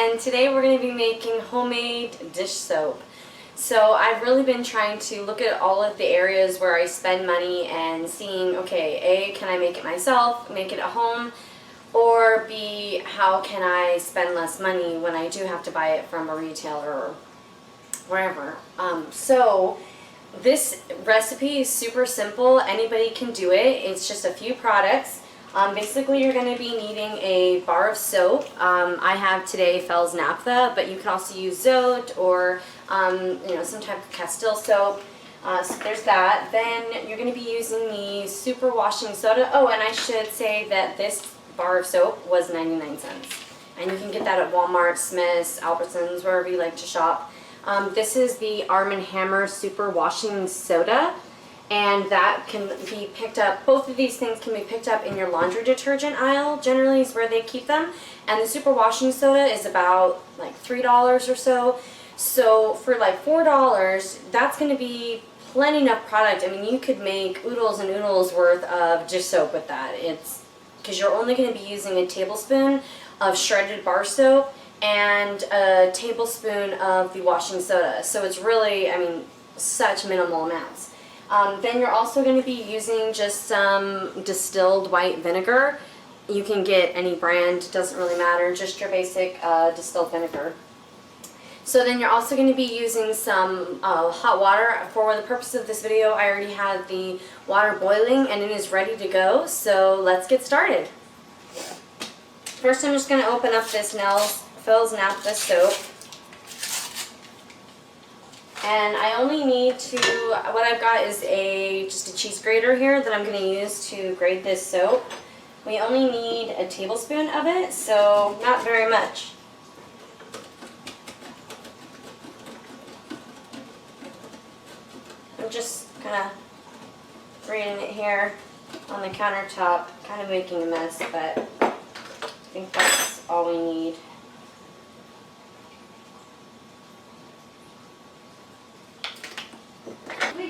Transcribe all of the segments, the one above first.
And today we're going to be making homemade dish soap. So I've really been trying to look at all of the areas where I spend money and seeing, okay, A, can I make it myself, make it at home, or B, how can I spend less money when I do have to buy it from a retailer or wherever. So this recipe is super simple. Anybody can do it. It's just a few products. Basically, you're going to be needing a bar of soap. I have today Fel's Naphtha, but you can also use Zote or some type of Castile soap. So there's that. Then you're going to be using the super washing soda. Oh, and I should say that this bar of soap was 99 cents. And you can get that at Walmart, Smith's, Albertsons, wherever you like to shop. This is the Arm & Hammer super washing soda. And that can be picked up, both of these things can be picked up in your laundry detergent aisle, generally is where they keep them. And the super washing soda is about like $3 or so. So for like $4, that's going to be plenty enough product. I mean, you could make oodles and oodles worth of dish soap with that. It's because you're only going to be using a tablespoon of shredded bar soap and a tablespoon of the washing soda. So it's really, I mean, such minimal amounts. Then you're also going to be using just some distilled white vinegar. You can get any brand, doesn't really matter, just your basic distilled vinegar. So then you're also going to be using some hot water. For the purpose of this video, I already had the water boiling and it is ready to go. So let's get started. First, I'm just going to open up this Fel's Naphtha soap. And I only need to, what I've got is just a cheese grater here that I'm going to use to grate this soap. We only need a tablespoon of it, so not very much. I'm just kind of grating it here on the countertop, kind of making a mess, but I think that's all we need.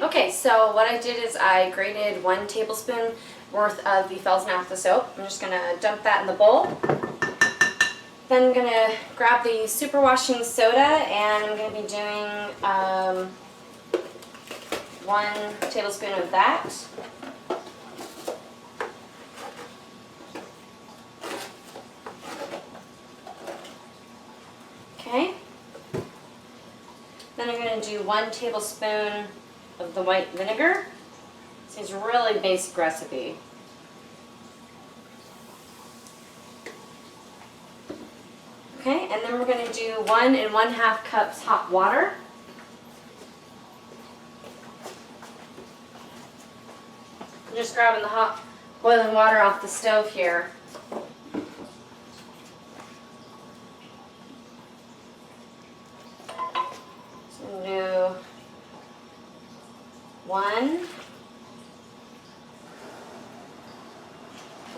Okay, so what I did is I grated 1 tablespoon worth of the Fel's Naphtha soap. I'm just going to dump that in the bowl. Then I'm going to grab the super washing soda and I'm going to be doing 1 tablespoon of that. Okay. Then I'm going to do 1 tablespoon of the white vinegar. This is a really basic recipe. Okay, and then we're going to do 1 1/2 cups hot water. I'm just grabbing the hot boiling water off the stove here. So I'm going to do 1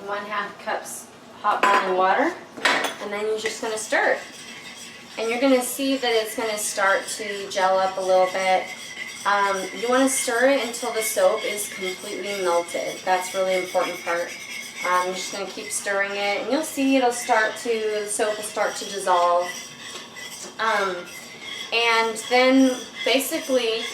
1/2 cups hot boiling water, and then you're just going to stir it. And you're going to see that it's going to start to gel up a little bit. You want to stir it until the soap is completely melted. That's really important part. I'm just going to keep stirring it, and you'll see the soap will start to dissolve. And then basically,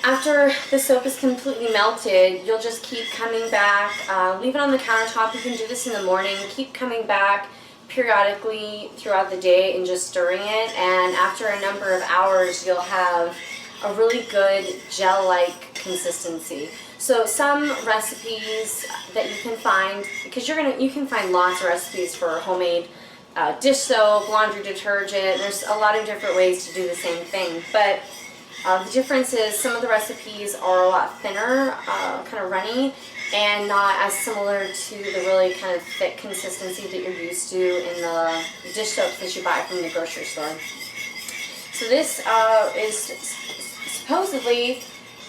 after the soap is completely melted, you'll just keep coming back. Leave it on the countertop. You can do this in the morning. Keep coming back periodically throughout the day and just stirring it. And after a number of hours, you'll have a really good gel-like consistency. So some recipes that you can find, because you can find lots of recipes for homemade dish soap, laundry detergent. There's a lot of different ways to do the same thing, but the difference is some of the recipes are a lot thinner, kind of runny, and not as similar to the really kind of thick consistency that you're used to in the dish soaps that you buy from the grocery store. So this is supposedly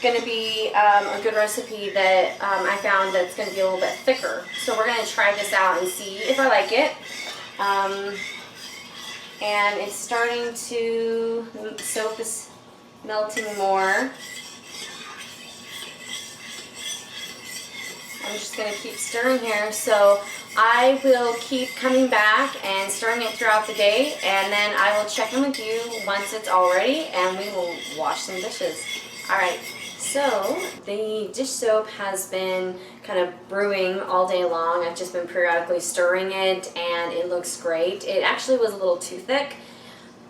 going to be a good recipe that I found that's going to be a little bit thicker. So we're going to try this out and see if I like it. And it's starting to, the soap is melting more. I'm just going to keep stirring here. So I will keep coming back and stirring it throughout the day, and then I will check in with you once it's all ready, and we will wash some dishes. All right, so the dish soap has been kind of brewing all day long. I've just been periodically stirring it, and it looks great. It actually was a little too thick.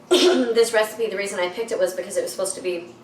This recipe, the reason I picked it was because it was supposed to be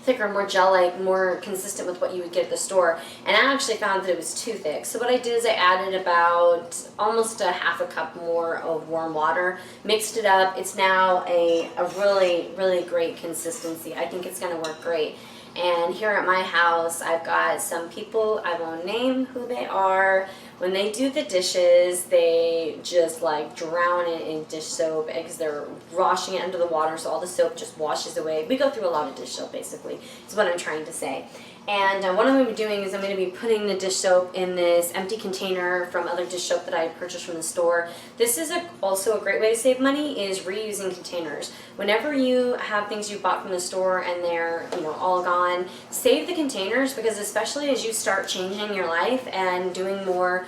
thicker, more gel-like, more consistent with what you would get at the store, and I actually found that it was too thick. So what I did is I added about almost a half a cup more of warm water, mixed it up. It's now a really, really great consistency. I think it's going to work great. And here at my house, I've got some people, I won't name who they are. When they do the dishes, they just like drown it in dish soap because they're washing it under the water, so all the soap just washes away. We go through a lot of dish soap, basically, is what I'm trying to say. And what I'm going to be doing is I'm going to be putting the dish soap in this empty container from other dish soap that I purchased from the store. This is also a great way to save money, is reusing containers. Whenever you have things you bought from the store and they're all gone, save the containers, because especially as you start changing your life and doing more,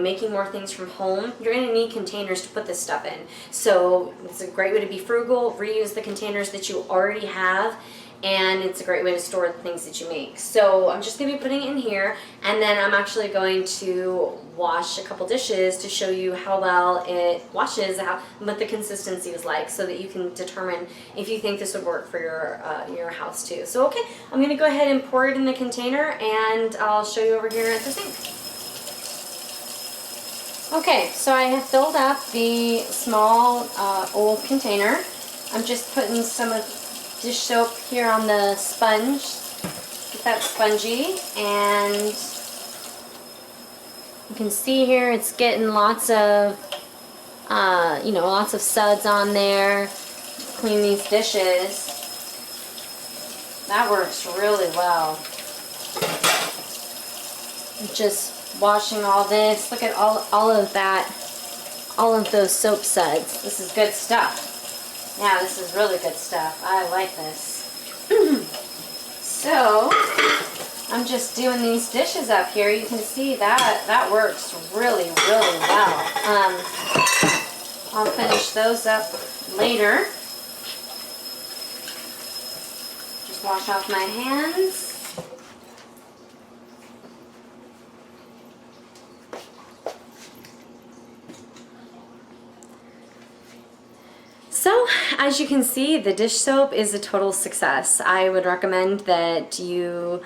making more things from home, you're going to need containers to put this stuff in. So it's a great way to be frugal. Reuse the containers that you already have, and it's a great way to store the things that you make. So I'm just going to be putting it in here, and then I'm actually going to wash a couple dishes to show you how well it washes, what the consistency is like, so that you can determine if you think this would work for your house too. So okay, I'm going to go ahead and pour it in the container, and I'll show you over here at the sink. Okay, so I have filled up the small old container. I'm just putting some of dish soap here on the sponge, get that spongy, and you can see here it's getting lots of lots of suds on there. Clean these dishes. That works really well. Just washing all this. Look at all of that, all of those soap suds. This is good stuff. Yeah, this is really good stuff. I like this. So, I'm just doing these dishes up here. You can see that works really, really well. I'll finish those up later. Just wash off my hands. So, as you can see, the dish soap is a total success. I would recommend that you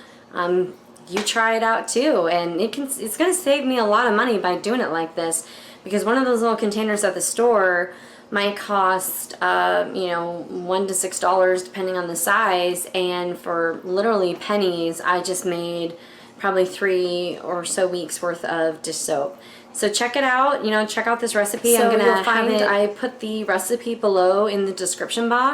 try it out too, and it's going to save me a lot of money by doing it like this, because one of those little containers at the store might cost $1 to $6 depending on the size, and for literally pennies I just made probably 3 or so weeks worth of dish soap. So check it out, check out this recipe. So I put the recipe below in the description box.